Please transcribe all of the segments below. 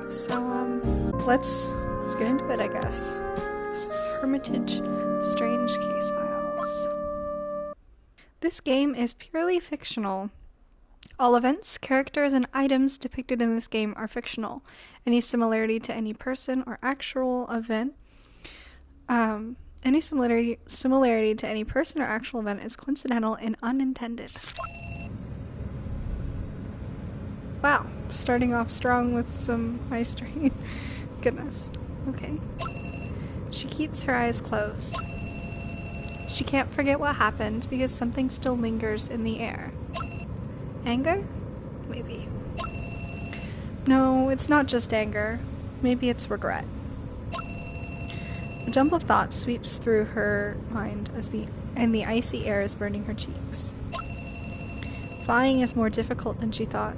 So, let's get into it, I guess. This is Hermitage Strange Case Files. This game is purely fictional. All events, characters, and items depicted in this game are fictional. Any similarity to any person or actual event, any similarity to any person or actual event is coincidental and unintended. Wow, starting off strong with some high strain. Goodness. Okay. She keeps her eyes closed. She can't forget what happened because something still lingers in the air. Anger? Maybe. No, it's not just anger. Maybe it's regret. A jumble of thoughts sweeps through her mind and the icy air is burning her cheeks. Flying is more difficult than she thought.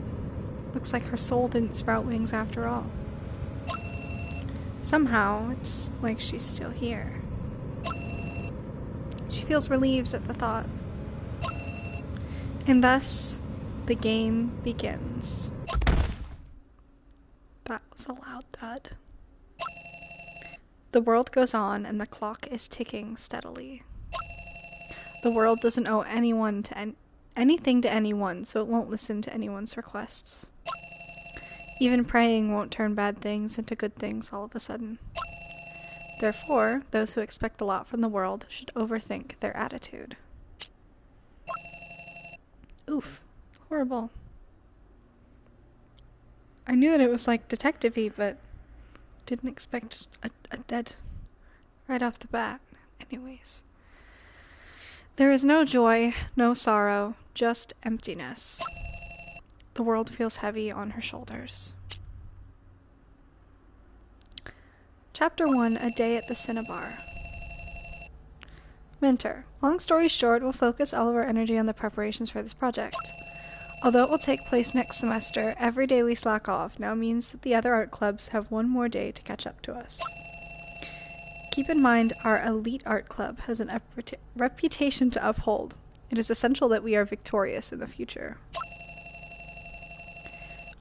Looks like her soul didn't sprout wings after all. Somehow, it's like she's still here. She feels relieved at the thought. And thus, the game begins. That was a loud thud. The world goes on and the clock is ticking steadily. The world doesn't owe anything to anyone, so it won't listen to anyone's requests. Even praying won't turn bad things into good things all of a sudden. Therefore, those who expect a lot from the world should overthink their attitude. Oof. Horrible. I knew that it was like detective-y, but didn't expect a dead right off the bat. Anyways. There is no joy, no sorrow, just emptiness. The world feels heavy on her shoulders. Chapter 1, A Day at the Cinnabar. Mentor. Long story short, we'll focus all of our energy on the preparations for this project. Although it will take place next semester, every day we slack off now means that the other art clubs have one more day to catch up to us. Keep in mind, our elite art club has a reputation to uphold. It is essential that we are victorious in the future.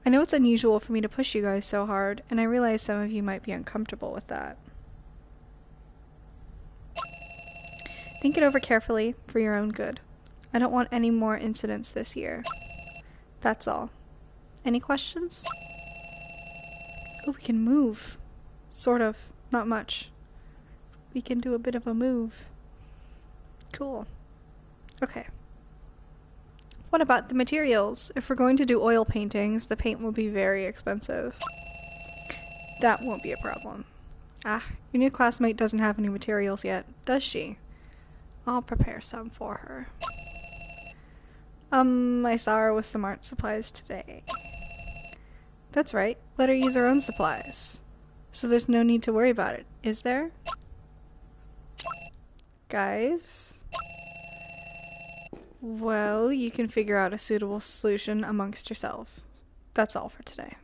I know it's unusual for me to push you guys so hard, and I realize some of you might be uncomfortable with that. Think it over carefully for your own good. I don't want any more incidents this year. That's all. Any questions? Oh, we can move. Sort of. Not much. We can do a bit of a move. Cool. Okay. What about the materials? If we're going to do oil paintings, the paint will be very expensive. That won't be a problem. Ah, your new classmate doesn't have any materials yet, does she? I'll prepare some for her. I saw her with some art supplies today. That's right, let her use her own supplies. So there's no need to worry about it, is there? Guys? Well, you can figure out a suitable solution amongst yourself. That's all for today.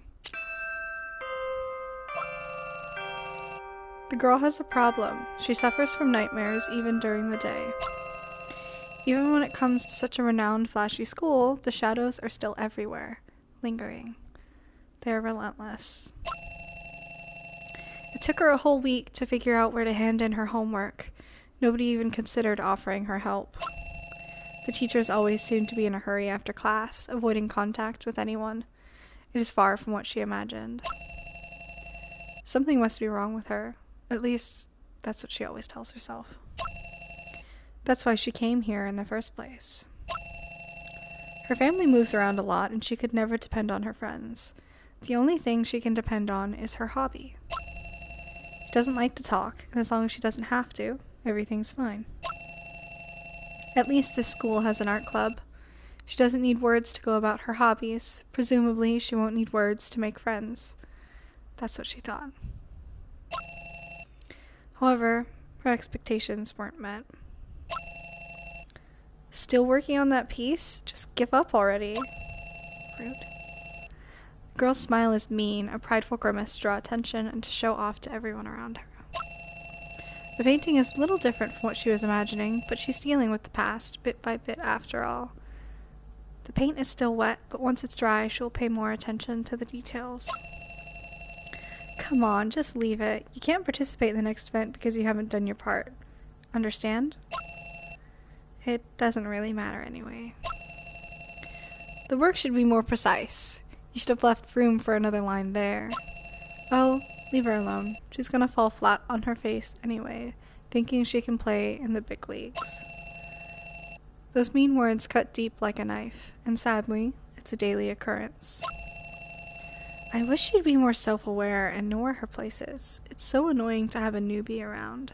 The girl has a problem. She suffers from nightmares even during the day. Even when it comes to such a renowned, flashy school, the shadows are still everywhere, lingering. They are relentless. It took her a whole week to figure out where to hand in her homework. Nobody even considered offering her help. The teachers always seem to be in a hurry after class, avoiding contact with anyone. It is far from what she imagined. Something must be wrong with her. At least, that's what she always tells herself. That's why she came here in the first place. Her family moves around a lot, and she could never depend on her friends. The only thing she can depend on is her hobby. She doesn't like to talk, and as long as she doesn't have to, everything's fine. At least this school has an art club. She doesn't need words to go about her hobbies. Presumably, she won't need words to make friends. That's what she thought. However, her expectations weren't met. Still working on that piece? Just give up already. Rude. The girl's smile is mean, a prideful grimace to draw attention and to show off to everyone around her. The painting is a little different from what she was imagining, but she's dealing with the past, bit by bit after all. The paint is still wet, but once it's dry, she'll pay more attention to the details. Come on, just leave it. You can't participate in the next event because you haven't done your part. Understand? It doesn't really matter anyway. The work should be more precise. You should have left room for another line there. Oh, leave her alone. She's gonna fall flat on her face anyway, thinking she can play in the big leagues. Those mean words cut deep like a knife, and sadly, it's a daily occurrence. I wish she'd be more self-aware and know where her place is. It's so annoying to have a newbie around.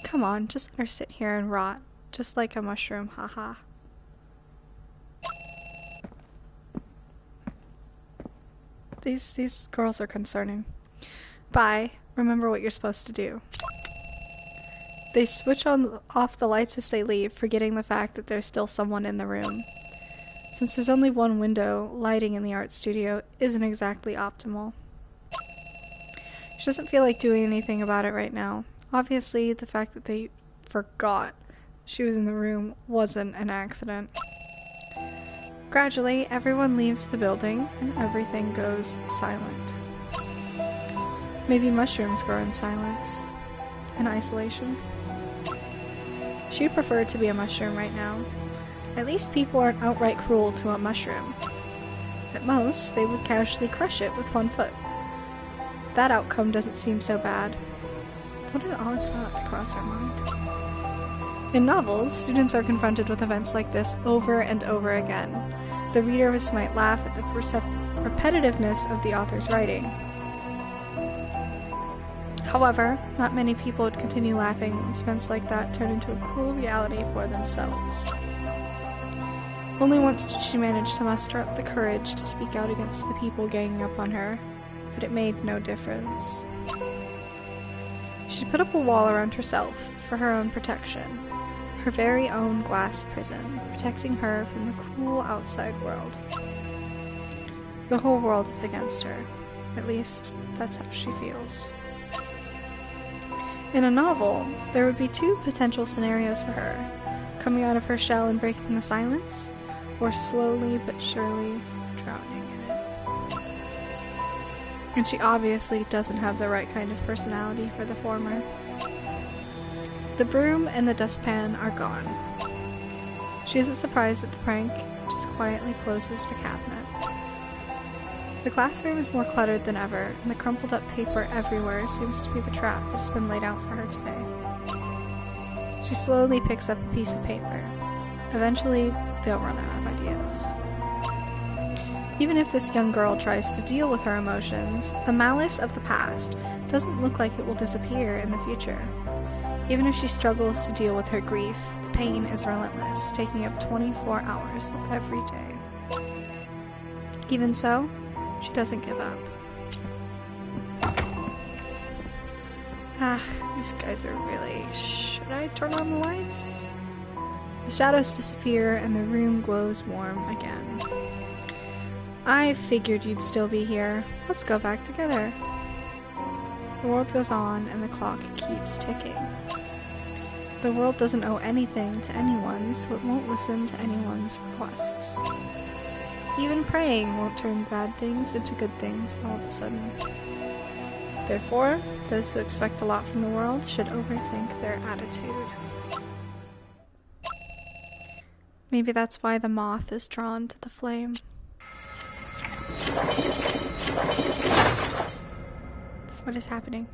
Come on, just let her sit here and rot, just like a mushroom, haha. These girls are concerning. Bye. Remember what you're supposed to do. They switch off the lights as they leave, forgetting the fact that there's still someone in the room. Since there's only one window, lighting in the art studio isn't exactly optimal. She doesn't feel like doing anything about it right now. Obviously, the fact that they forgot she was in the room wasn't an accident. Gradually, everyone leaves the building and everything goes silent. Maybe mushrooms grow in silence, in isolation. She'd prefer to be a mushroom right now. At least people aren't outright cruel to a mushroom. At most, they would casually crush it with one foot. That outcome doesn't seem so bad. What an odd thought to cross her mind. In novels, students are confronted with events like this over and over again. The readers might laugh at the repetitiveness of the author's writing. However, not many people would continue laughing when events like that turn into a cruel reality for themselves. Only once did she manage to muster up the courage to speak out against the people ganging up on her, but it made no difference. She put up a wall around herself for her own protection, her very own glass prison, protecting her from the cruel outside world. The whole world is against her. At least, that's how she feels. In a novel, there would be two potential scenarios for her: coming out of her shell and breaking the silence, or slowly but surely drowning in it. And she obviously doesn't have the right kind of personality for the former. The broom and the dustpan are gone. She isn't surprised at the prank, just quietly closes the cabinet. The classroom is more cluttered than ever, and the crumpled up paper everywhere seems to be the trap that has been laid out for her today. She slowly picks up a piece of paper. Eventually, they'll run out of ideas. Even if this young girl tries to deal with her emotions, the malice of the past doesn't look like it will disappear in the future. Even if she struggles to deal with her grief, the pain is relentless, taking up 24 hours of every day. Even so, she doesn't give up. These guys are really... Should I turn on the lights? The shadows disappear and the room glows warm again. I figured you'd still be here. Let's go back together. The world goes on and the clock keeps ticking. The world doesn't owe anything to anyone, so it won't listen to anyone's requests. Even praying won't turn bad things into good things all of a sudden. Therefore, those who expect a lot from the world should overthink their attitude. Maybe that's why the moth is drawn to the flame. What is happening?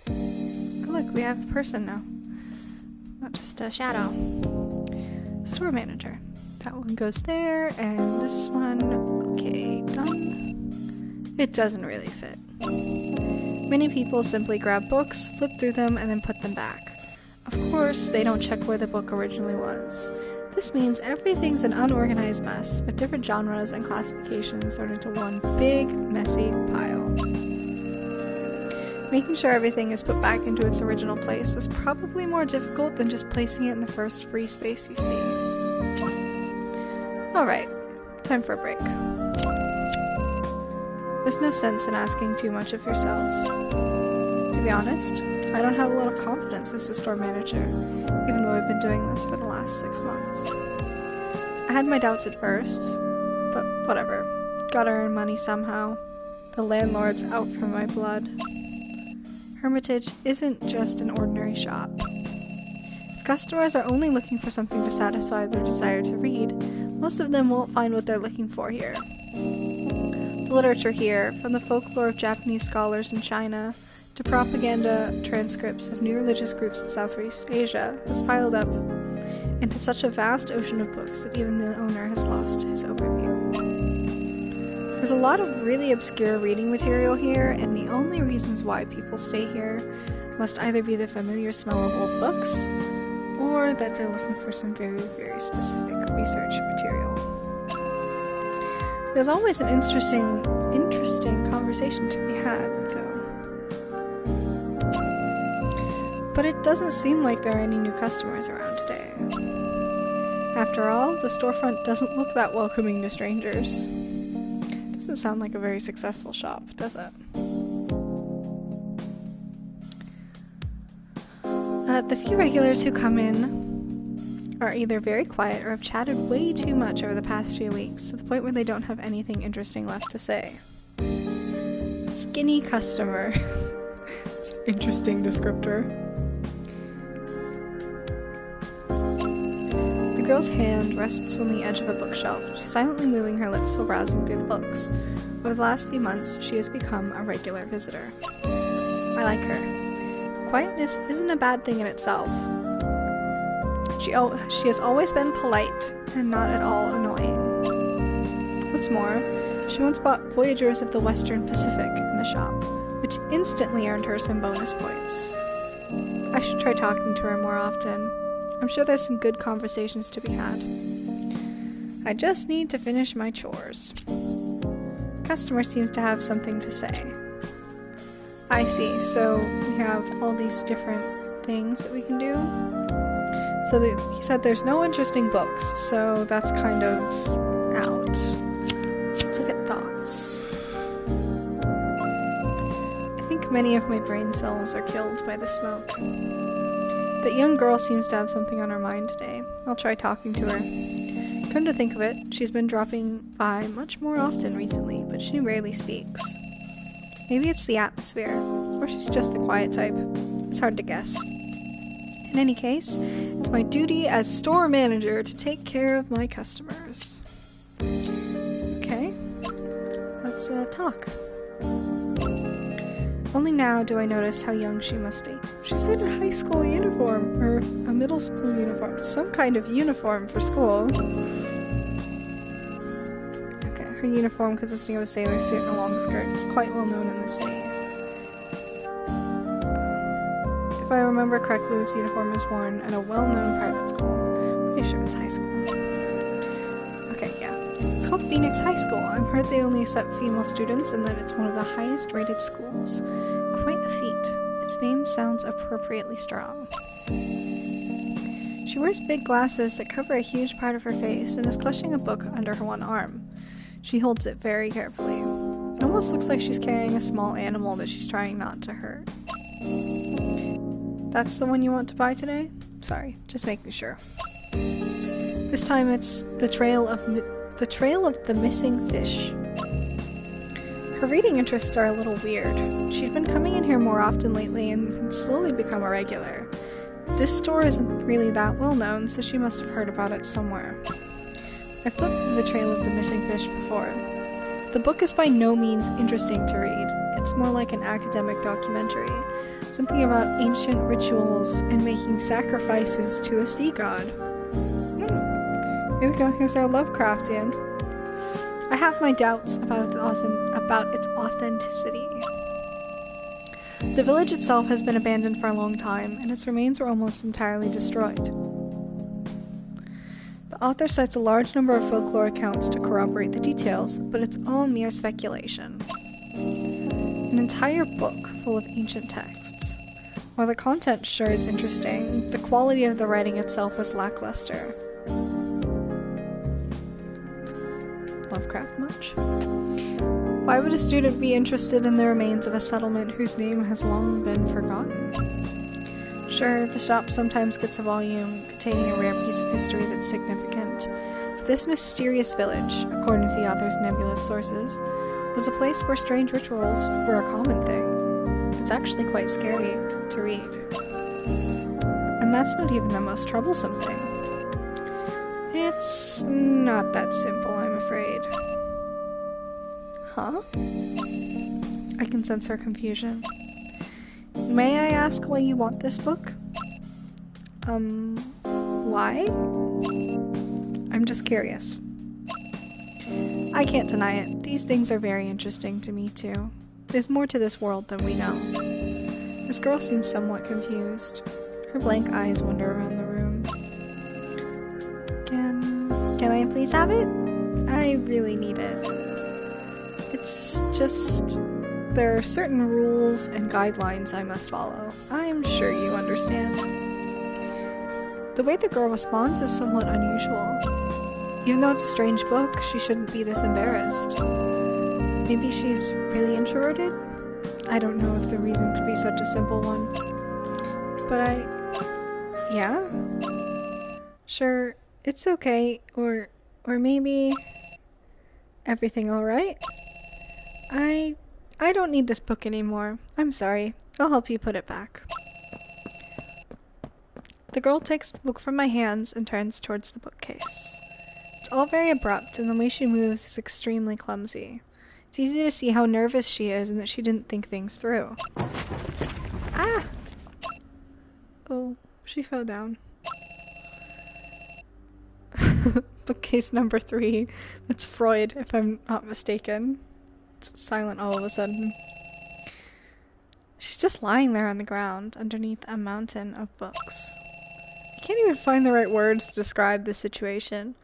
Oh look, we have a person now. Not just a shadow. Store manager. That one goes there, and this one... Okay, done. It doesn't really fit. Many people simply grab books, flip through them, and then put them back. Of course, they don't check where the book originally was. This means everything's an unorganized mess, with different genres and classifications thrown into one big, messy pile. Making sure everything is put back into its original place is probably more difficult than just placing it in the first free space you see. Alright, time for a break. There's no sense in asking too much of yourself. To be honest, I don't have a lot of confidence as the store manager, even though I've been doing this for the last 6 months. I had my doubts at first, but whatever. Gotta earn money somehow. The landlord's out for my blood. Hermitage isn't just an ordinary shop. If customers are only looking for something to satisfy their desire to read, most of them won't find what they're looking for here. The literature here, from the folklore of Japanese scholars in China to propaganda transcripts of new religious groups in Southeast Asia, has piled up into such a vast ocean of books that even the owner has lost his overview. There's a lot of really obscure reading material here, and the only reasons why people stay here must either be the familiar smell of old books, or that they're looking for some very, very specific research material. There's always an interesting conversation to be had, though. But it doesn't seem like there are any new customers around today. After all, the storefront doesn't look that welcoming to strangers. Doesn't sound like a very successful shop, does it? The few regulars who come in are either very quiet or have chatted way too much over the past few weeks, to the point where they don't have anything interesting left to say. Skinny customer. It's an interesting descriptor. The girl's hand rests on the edge of a bookshelf, silently moving her lips while browsing through the books. Over the last few months, she has become a regular visitor. I like her. Quietness isn't a bad thing in itself. She has always been polite and not at all annoying. What's more, she once bought Voyagers of the Western Pacific in the shop, which instantly earned her some bonus points. I should try talking to her more often. I'm sure there's some good conversations to be had. I just need to finish my chores. Customer seems to have something to say. I see, so we have all these different things that we can do. So he said there's no interesting books, so that's kind of out. Let's look at thoughts. I think many of my brain cells are killed by the smoke. That young girl seems to have something on her mind today. I'll try talking to her. Come to think of it, she's been dropping by much more often recently, but she rarely speaks. Maybe it's the atmosphere, or she's just the quiet type. It's hard to guess. In any case, it's my duty as store manager to take care of my customers. Okay, let's talk. Only now do I notice how young she must be. She's in a high school uniform, or a middle school uniform, some kind of uniform for school. Okay, her uniform, consisting of a sailor suit and a long skirt, is quite well known in the city. If I remember correctly, this uniform is worn at a well-known private school. I'm pretty sure it's high school. Okay, yeah. It's called Phoenix High School. I've heard they only accept female students and that it's one of the highest rated schools. Quite a feat. Its name sounds appropriately strong. She wears big glasses that cover a huge part of her face and is clutching a book under her one arm. She holds it very carefully. It almost looks like she's carrying a small animal that she's trying not to hurt. That's the one you want to buy today? Sorry, just making sure. This time it's the Trail of the Missing Fish. Her reading interests are a little weird. She's been coming in here more often lately and has slowly become a regular. This store isn't really that well known, so she must have heard about it somewhere. I've flipped through the Trail of the Missing Fish before. The book is by no means interesting to read. It's more like an academic documentary. Something about ancient rituals and making sacrifices to a sea god. Here we go, here's our Lovecraftian. I have my doubts about its authenticity. The village itself has been abandoned for a long time, and its remains were almost entirely destroyed. The author cites a large number of folklore accounts to corroborate the details, but it's all mere speculation. An entire book full of ancient texts. While the content sure is interesting, the quality of the writing itself was lackluster. Lovecraft much? Why would a student be interested in the remains of a settlement whose name has long been forgotten? Sure, the shop sometimes gets a volume containing a rare piece of history that's significant, but this mysterious village, according to the author's nebulous sources, was a place where strange rituals were a common thing. It's actually quite scary to read. And that's not even the most troublesome thing. It's not that simple, I'm afraid. Huh? I can sense her confusion. May I ask why you want this book? Why? I'm just curious. I can't deny it. These things are very interesting to me, too. There's more to this world than we know. This girl seems somewhat confused. Her blank eyes wander around the room. Can I please have it? I really need it. It's just... there are certain rules and guidelines I must follow. I'm sure you understand. The way the girl responds is somewhat unusual. Even though it's a strange book, she shouldn't be this embarrassed. Maybe she's really introverted? I don't know if the reason could be such a simple one. But yeah? Sure, it's okay, or maybe... everything alright? I don't need this book anymore. I'm sorry. I'll help you put it back. The girl takes the book from my hands and turns towards the bookcase. It's all very abrupt, and the way she moves is extremely clumsy. It's easy to see how nervous she is and that she didn't think things through. Ah! Oh, she fell down. Bookcase number 3. That's Freud, if I'm not mistaken. It's silent all of a sudden. She's just lying there on the ground, underneath a mountain of books. I can't even find the right words to describe the situation.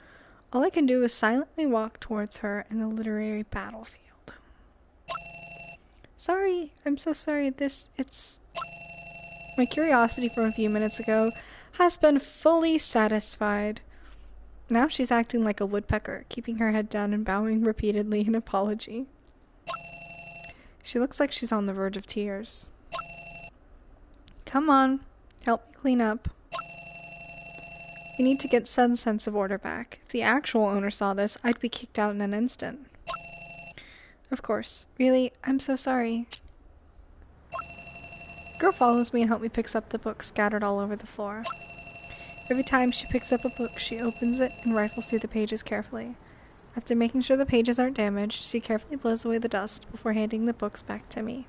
All I can do is silently walk towards her in a literary battlefield. Sorry, I'm so sorry. It's... My curiosity from a few minutes ago has been fully satisfied. Now she's acting like a woodpecker, keeping her head down and bowing repeatedly in apology. She looks like she's on the verge of tears. Come on, help me clean up. We need to get some sense of order back. If the actual owner saw this, I'd be kicked out in an instant. Of course. Really, I'm so sorry. The girl follows me and helps me pick up the books scattered all over the floor. Every time she picks up a book, she opens it and rifles through the pages carefully. After making sure the pages aren't damaged, she carefully blows away the dust before handing the books back to me.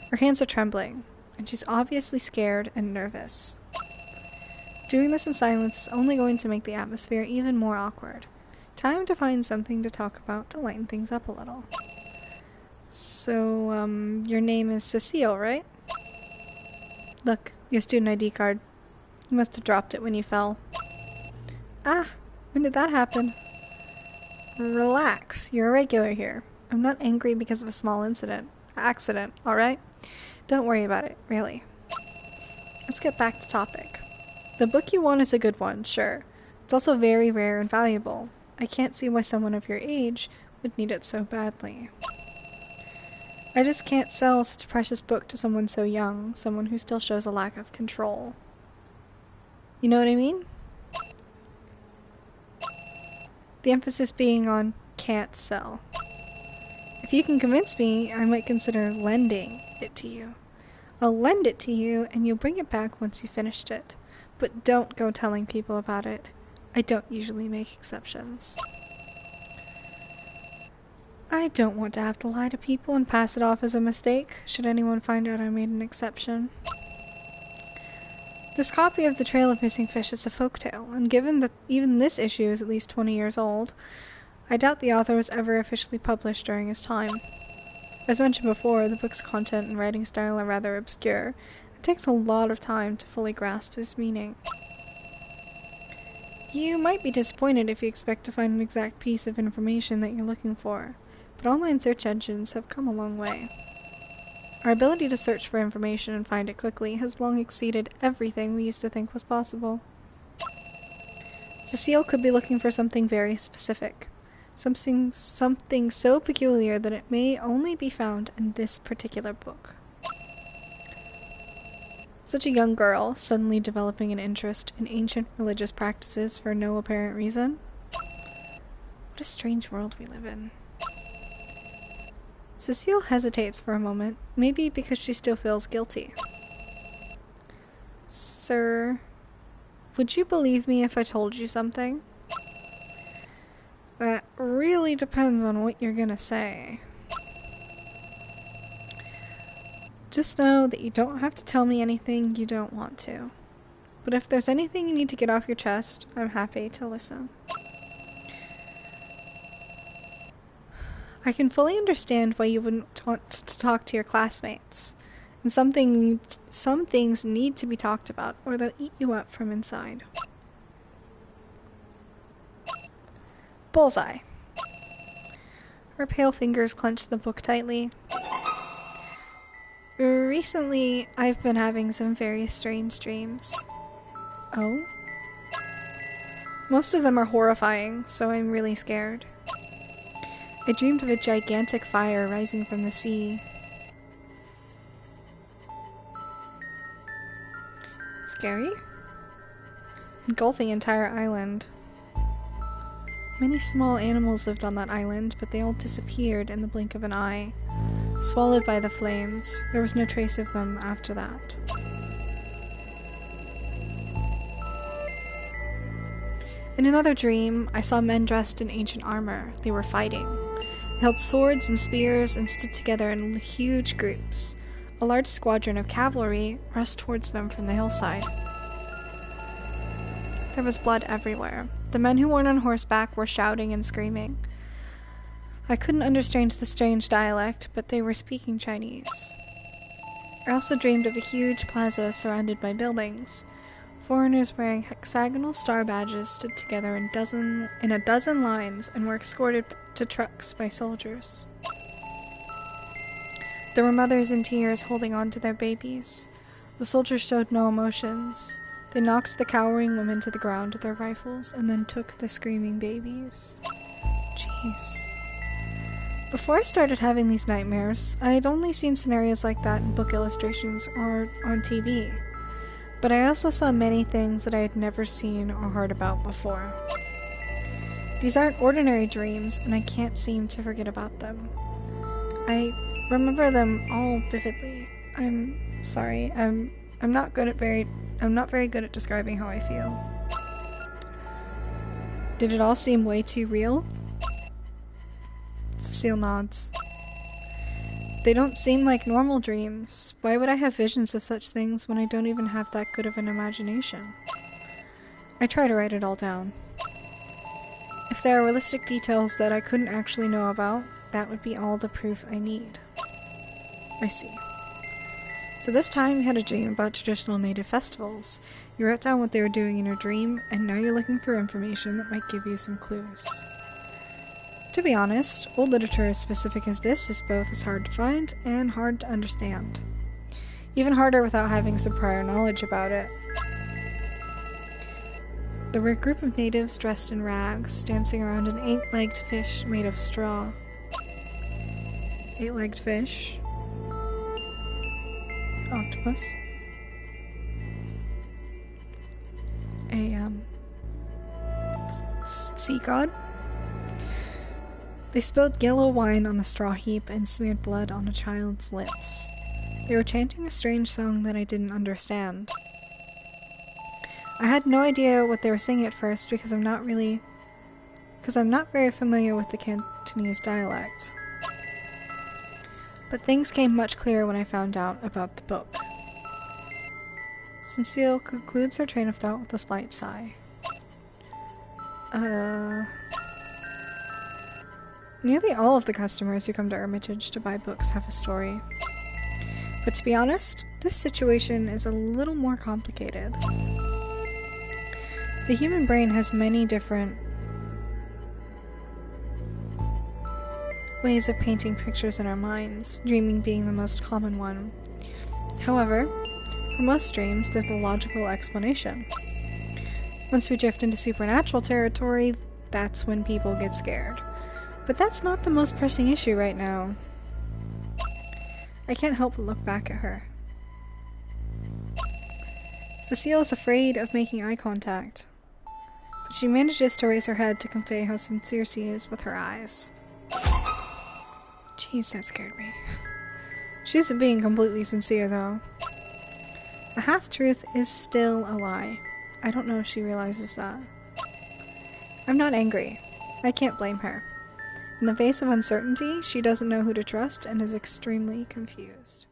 Her hands are trembling, and she's obviously scared and nervous. Doing this in silence is only going to make the atmosphere even more awkward. Time to find something to talk about to lighten things up a little. So, your name is Cecile, right? Look, your student ID card. You must have dropped it when you fell. Ah, when did that happen? Relax, you're a regular here. I'm not angry because of a small accident, alright? Don't worry about it, really. Let's get back to topic. The book you want is a good one, sure. It's also very rare and valuable. I can't see why someone of your age would need it so badly. I just can't sell such a precious book to someone so young, someone who still shows a lack of control. You know what I mean? The emphasis being on can't sell. If you can convince me, I might consider lending it to you. I'll lend it to you and you'll bring it back once you've finished it. But don't go telling people about it. I don't usually make exceptions. I don't want to have to lie to people and pass it off as a mistake, should anyone find out I made an exception. This copy of The Trail of Missing Fish is a folktale, and given that even this issue is at least 20 years old, I doubt the author was ever officially published during his time. As mentioned before, the book's content and writing style are rather obscure. It takes a lot of time to fully grasp its meaning. You might be disappointed if you expect to find an exact piece of information that you're looking for, but online search engines have come a long way. Our ability to search for information and find it quickly has long exceeded everything we used to think was possible. Cecile could be looking for something very specific. Something so peculiar that it may only be found in this particular book. Such a young girl, suddenly developing an interest in ancient religious practices for no apparent reason. What a strange world we live in. Cecile hesitates for a moment, maybe because she still feels guilty. Sir, would you believe me if I told you something? That really depends on what you're gonna say. Just know that you don't have to tell me anything you don't want to. But if there's anything you need to get off your chest, I'm happy to listen. I can fully understand why you wouldn't want to talk to your classmates. And some things need to be talked about, or they'll eat you up from inside. Bullseye. Her pale fingers clench the book tightly. Recently, I've been having some very strange dreams. Oh? Most of them are horrifying, so I'm really scared. I dreamed of a gigantic fire rising from the sea. Scary? Engulfing an entire island. Many small animals lived on that island, but they all disappeared in the blink of an eye. Swallowed by the flames. There was no trace of them after that. In another dream, I saw men dressed in ancient armor. They were fighting. They held swords and spears and stood together in huge groups. A large squadron of cavalry rushed towards them from the hillside. There was blood everywhere. The men who weren't on horseback were shouting and screaming. I couldn't understand the strange dialect, but they were speaking Chinese. I also dreamed of a huge plaza surrounded by buildings. Foreigners wearing hexagonal star badges stood together in a dozen lines and were escorted to trucks by soldiers. There were mothers in tears holding on to their babies. The soldiers showed no emotions. They knocked the cowering women to the ground with their rifles and then took the screaming babies. Jeez. Before I started having these nightmares, I had only seen scenarios like that in book illustrations or on TV. But I also saw many things that I had never seen or heard about before. These aren't ordinary dreams, and I can't seem to forget about them. I remember them all vividly. I'm sorry, I'm not very good at describing how I feel. Did it all seem way too real? Cecile nods. They don't seem like normal dreams. Why would I have visions of such things when I don't even have that good of an imagination? I try to write it all down. If there are realistic details that I couldn't actually know about, that would be all the proof I need. I see. So this time you had a dream about traditional native festivals. You wrote down what they were doing in your dream, and now you're looking for information that might give you some clues. To be honest, old literature as specific as this is both as hard to find and hard to understand. Even harder without having some prior knowledge about it. There were a group of natives dressed in rags, dancing around an 8-legged fish made of straw. 8-legged fish? Octopus? A, sea god? They spilled yellow wine on the straw heap and smeared blood on a child's lips. They were chanting a strange song that I didn't understand. I had no idea what they were singing at first because I'm not very familiar with the Cantonese dialect. But things came much clearer when I found out about the book. Cecile concludes her train of thought with a slight sigh. Nearly all of the customers who come to Hermitage to buy books have a story. But to be honest, this situation is a little more complicated. The human brain has many different ways of painting pictures in our minds, dreaming being the most common one. However, for most dreams, there's a logical explanation. Once we drift into supernatural territory, that's when people get scared. But that's not the most pressing issue right now. I can't help but look back at her. Cecile is afraid of making eye contact, but she manages to raise her head to convey how sincere she is with her eyes. Jeez, that scared me. She isn't being completely sincere, though. A half-truth is still a lie. I don't know if she realizes that. I'm not angry. I can't blame her. In the face of uncertainty, she doesn't know who to trust and is extremely confused.